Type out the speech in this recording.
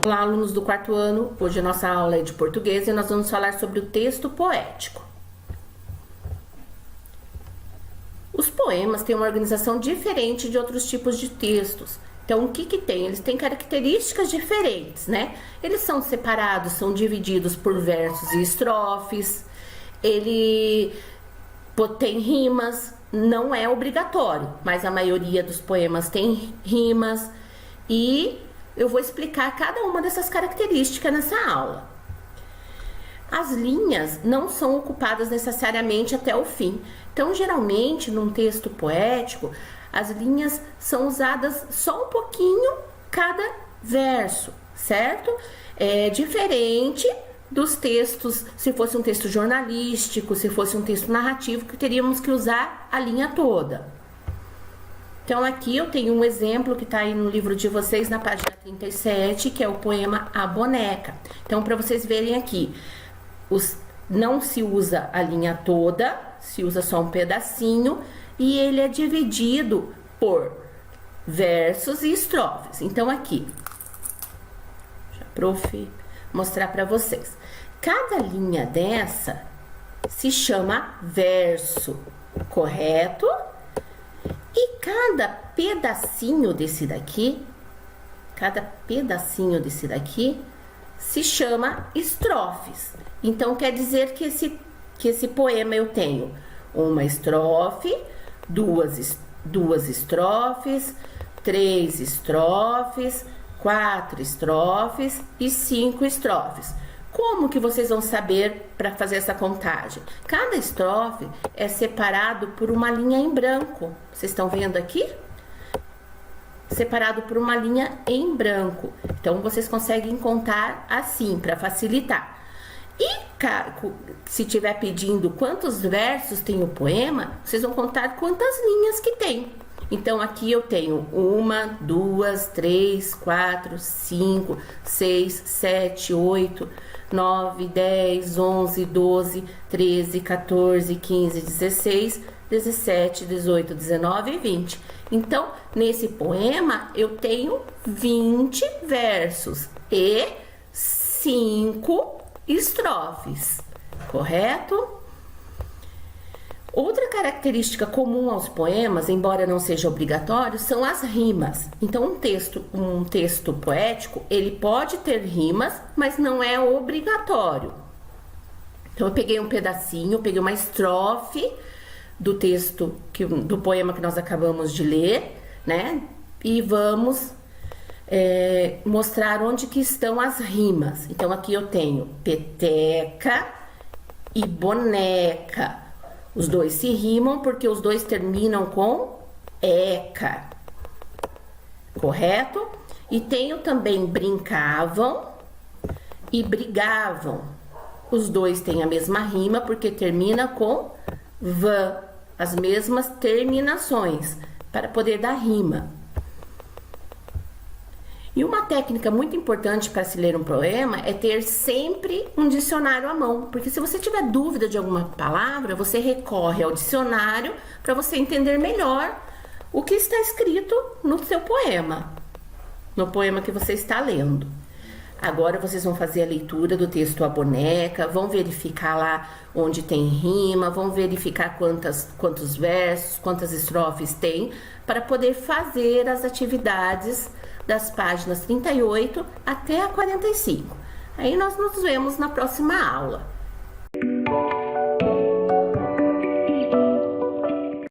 Olá, alunos do quarto ano. Hoje a nossa aula é de português e nós vamos falar sobre o texto poético. Os poemas têm uma organização diferente de outros tipos de textos. Então, o que tem? Eles têm características diferentes, né? Eles são separados, são divididos por versos e estrofes. Ele tem rimas, não é obrigatório, mas a maioria dos poemas tem rimas. E eu vou explicar cada uma dessas características nessa aula. As linhas não são ocupadas necessariamente até o fim. Então, geralmente, num texto poético, as linhas são usadas só um pouquinho cada verso, certo? É diferente dos textos, se fosse um texto jornalístico, se fosse um texto narrativo, que teríamos que usar a linha toda. Então, aqui eu tenho um exemplo que está aí no livro de vocês, na página 37, que é o poema A Boneca. Então, para vocês verem aqui, não se usa a linha toda, se usa só um pedacinho, e ele é dividido por versos e estrofes. Então, aqui, prof, mostrar para vocês. Cada linha dessa se chama verso, correto? E cada pedacinho desse daqui se chama estrofes. Então, quer dizer que esse poema eu tenho uma estrofe, duas estrofes, 3 estrofes, 4 estrofes e 5 estrofes. Como que vocês vão saber para fazer essa contagem? Cada estrofe é separado por uma linha em branco. Vocês estão vendo aqui? Separado por uma linha em branco. Então, vocês conseguem contar assim, para facilitar. E se tiver pedindo quantos versos tem o poema, vocês vão contar quantas linhas que tem. Então, aqui eu tenho 1, 2, 3, 4, 5, 6, 7, 8, 9, 10, 11, 12, 13, 14, 15, 16, 17, 18, 19 e 20. Então, nesse poema, eu tenho 20 versos e 5 estrofes, correto? Outra característica comum aos poemas, embora não seja obrigatório, são as rimas. Então, um texto poético, ele pode ter rimas, mas não é obrigatório. Então, eu peguei um pedacinho, peguei uma estrofe do texto, do poema que nós acabamos de ler, né? E vamos mostrar onde que estão as rimas. Então, aqui eu tenho peteca e boneca. Os dois se rimam porque os dois terminam com eca, correto? E tenho também brincavam e brigavam. Os dois têm a mesma rima porque termina com van, as mesmas terminações, para poder dar rima. E uma técnica muito importante para se ler um poema é ter sempre um dicionário à mão, porque se você tiver dúvida de alguma palavra, você recorre ao dicionário para você entender melhor o que está escrito no seu poema, no poema que você está lendo. Agora vocês vão fazer a leitura do texto A Boneca, vão verificar lá onde tem rima, vão verificar quantos versos, quantas estrofes tem, para poder fazer as atividades das páginas 38 até a 45. Aí nós nos vemos na próxima aula.